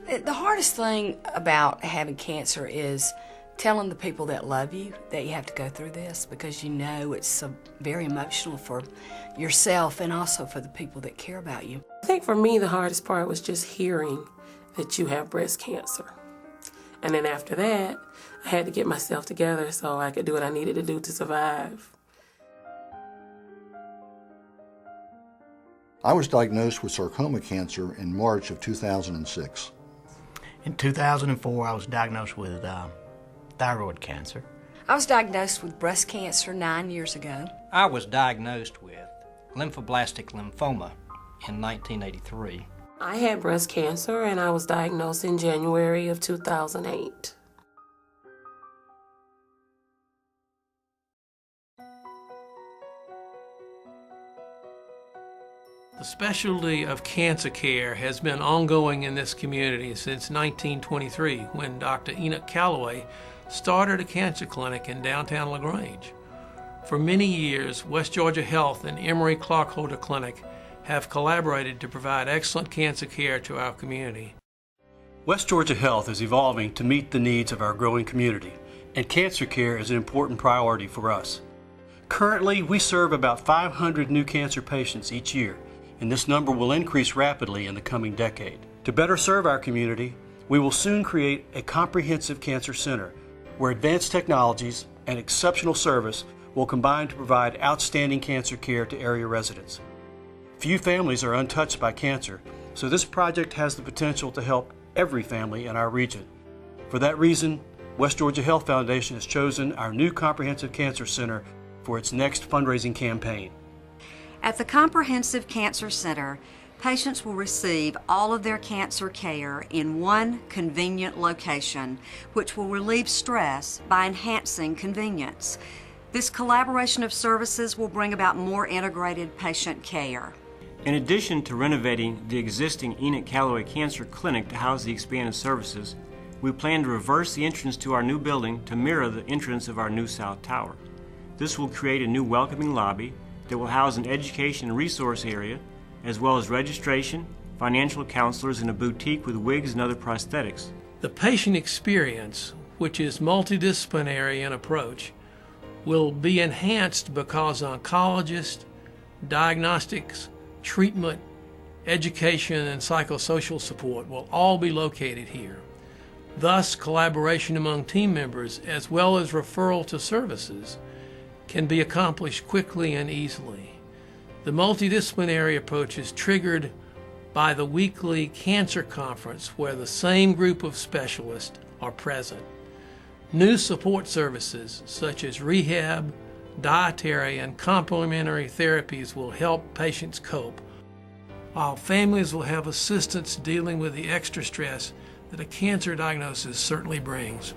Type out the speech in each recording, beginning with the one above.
The hardest thing about having cancer is telling the people that love you that you have to go through this, because you know it's so very emotional for yourself and also for the people that care about you. I think for me the hardest part was just hearing that you have breast cancer. And then after that, I had to get myself together so I could do what I needed to do to survive. I was diagnosed with sarcoma cancer in March of 2006. In 2004, I was diagnosed with thyroid cancer. I was diagnosed with breast cancer 9 years ago. I was diagnosed with lymphoblastic lymphoma in 1983. I had breast cancer and I was diagnosed in January of 2008. The specialty of cancer care has been ongoing in this community since 1923, when Dr. Enoch Calloway started a cancer clinic in downtown LaGrange. For many years, West Georgia Health and Emory Clarkholder Clinic have collaborated to provide excellent cancer care to our community. West Georgia Health is evolving to meet the needs of our growing community, and cancer care is an important priority for us. Currently, we serve about 500 new cancer patients each year, and this number will increase rapidly in the coming decade. To better serve our community, we will soon create a comprehensive cancer center where advanced technologies and exceptional service will combine to provide outstanding cancer care to area residents. Few families are untouched by cancer, so this project has the potential to help every family in our region. For that reason, West Georgia Health Foundation has chosen our new Comprehensive Cancer Center for its next fundraising campaign. At the Comprehensive Cancer Center, patients will receive all of their cancer care in one convenient location, which will relieve stress by enhancing convenience. This collaboration of services will bring about more integrated patient care. In addition to renovating the existing Enoch Calloway Cancer Clinic to house the expanded services, we plan to reverse the entrance to our new building to mirror the entrance of our new South Tower. This will create a new welcoming lobby that will house an education and resource area, as well as registration, financial counselors, and a boutique with wigs and other prosthetics. The patient experience, which is multidisciplinary in approach, will be enhanced because oncologists, diagnostics, treatment, education, and psychosocial support will all be located here. Thus, collaboration among team members, as well as referral to services, can be accomplished quickly and easily. The multidisciplinary approach is triggered by the weekly cancer conference where the same group of specialists are present. New support services such as rehab, dietary, and complementary therapies will help patients cope, while families will have assistance dealing with the extra stress that a cancer diagnosis certainly brings.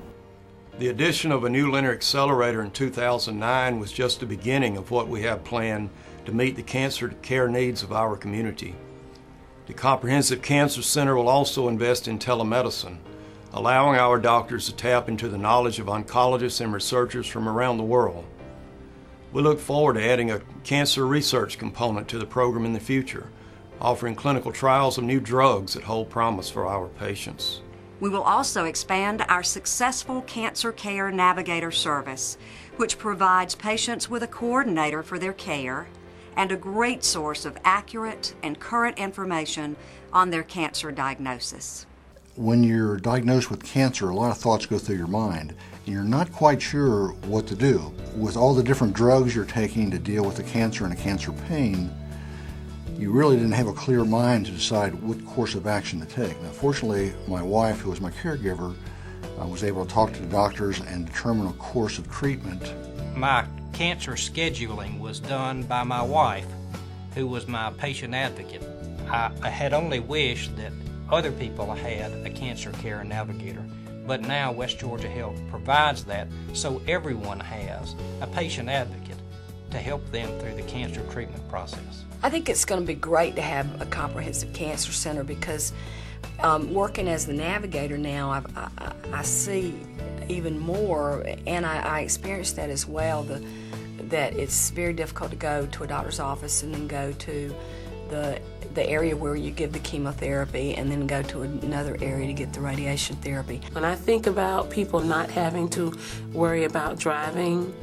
The addition of a new linear accelerator in 2009 was just the beginning of what we have planned to meet the cancer care needs of our community. The Comprehensive Cancer Center will also invest in telemedicine, allowing our doctors to tap into the knowledge of oncologists and researchers from around the world. We look forward to adding a cancer research component to the program in the future, offering clinical trials of new drugs that hold promise for our patients. We will also expand our successful Cancer Care Navigator service, which provides patients with a coordinator for their care and a great source of accurate and current information on their cancer diagnosis. When you're diagnosed with cancer, a lot of thoughts go through your mind, and you're not quite sure what to do. With all the different drugs you're taking to deal with the cancer and the cancer pain, you really didn't have a clear mind to decide what course of action to take. Now, fortunately, my wife, who was my caregiver, was able to talk to the doctors and determine a course of treatment. My cancer scheduling was done by my wife, who was my patient advocate. I had only wished that other people had a Cancer Care Navigator, but now West Georgia Health provides that, so everyone has a patient advocate to help them through the cancer treatment process. I think it's going to be great to have a comprehensive cancer center because working as the navigator now, I see even more, and I experienced that as well, that it's very difficult to go to a doctor's office and then go to the area where you give the chemotherapy and then go to another area to get the radiation therapy. When I think about people not having to worry about driving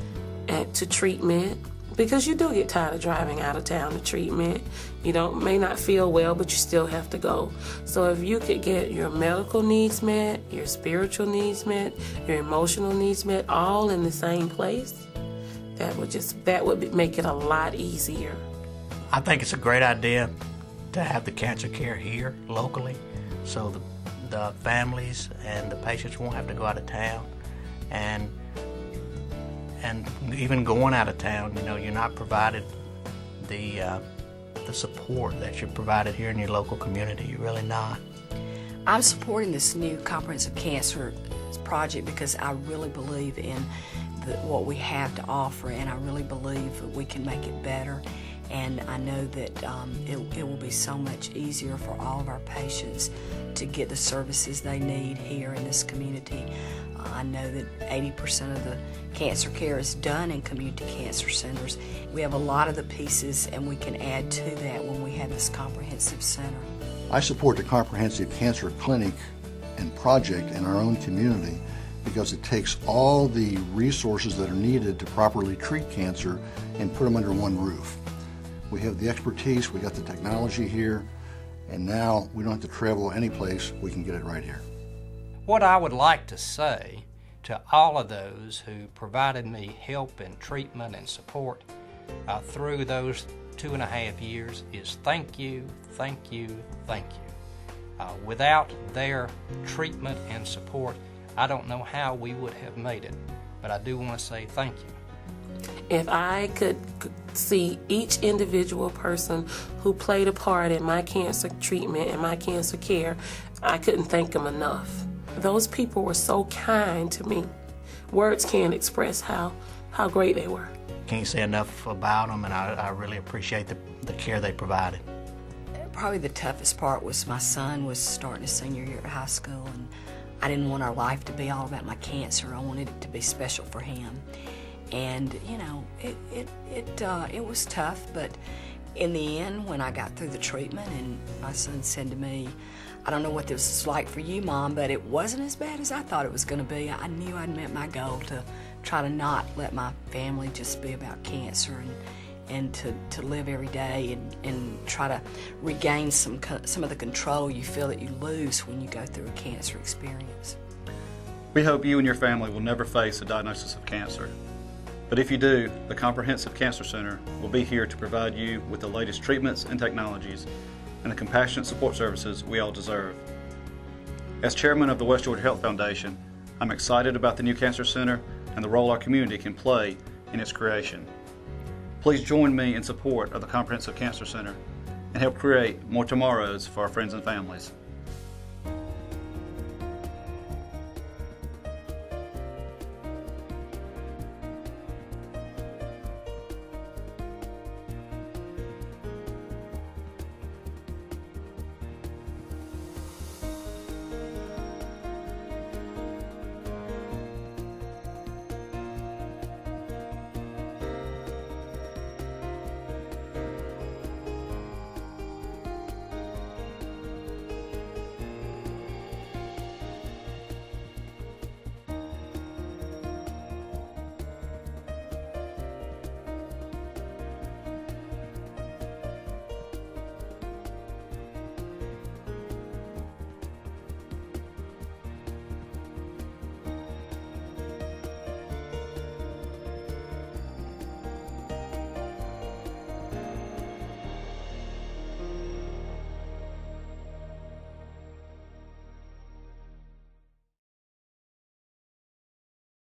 to treatment, because you do get tired of driving out of town to treatment. You may not feel well, but you still have to go. So if you could get your medical needs met, your spiritual needs met, your emotional needs met, all in the same place, that would make it a lot easier. I think it's a great idea to have the cancer care here locally, so the families and the patients won't have to go out of town, and even going out of town, you're not provided the support that you're provided here in your local community. You're really not. I'm supporting this new comprehensive cancer project because I really believe in what we have to offer, and I really believe that we can make it better. And I know that it will be so much easier for all of our patients to get the services they need here in this community. I know that 80% of the cancer care is done in community cancer centers. We have a lot of the pieces, and we can add to that when we have this comprehensive center. I support the Comprehensive Cancer Clinic and project in our own community because it takes all the resources that are needed to properly treat cancer and put them under one roof. We have the expertise, we got the technology here, and now we don't have to travel any place, we can get it right here. What I would like to say to all of those who provided me help and treatment and support through those 2.5 years is thank you, thank you, thank you. Without their treatment and support, I don't know how we would have made it, but I do want to say thank you. If I could see each individual person who played a part in my cancer treatment and my cancer care, I couldn't thank them enough. Those people were so kind to me. Words can't express how great they were. Can't say enough about them, and I really appreciate the care they provided. Probably the toughest part was my son was starting his senior year at high school, and I didn't want our life to be all about my cancer. I wanted it to be special for him. And, it was tough, but in the end, when I got through the treatment and my son said to me, I don't know what this is like for you, Mom, but it wasn't as bad as I thought it was going to be. I knew I'd met my goal to try to not let my family just be about cancer and to live every day and try to regain some of the control you feel that you lose when you go through a cancer experience. We hope you and your family will never face a diagnosis of cancer. But if you do, the Comprehensive Cancer Center will be here to provide you with the latest treatments and technologies and the compassionate support services we all deserve. As chairman of the West Georgia Health Foundation, I'm excited about the new Cancer Center and the role our community can play in its creation. Please join me in support of the Comprehensive Cancer Center and help create more tomorrows for our friends and families.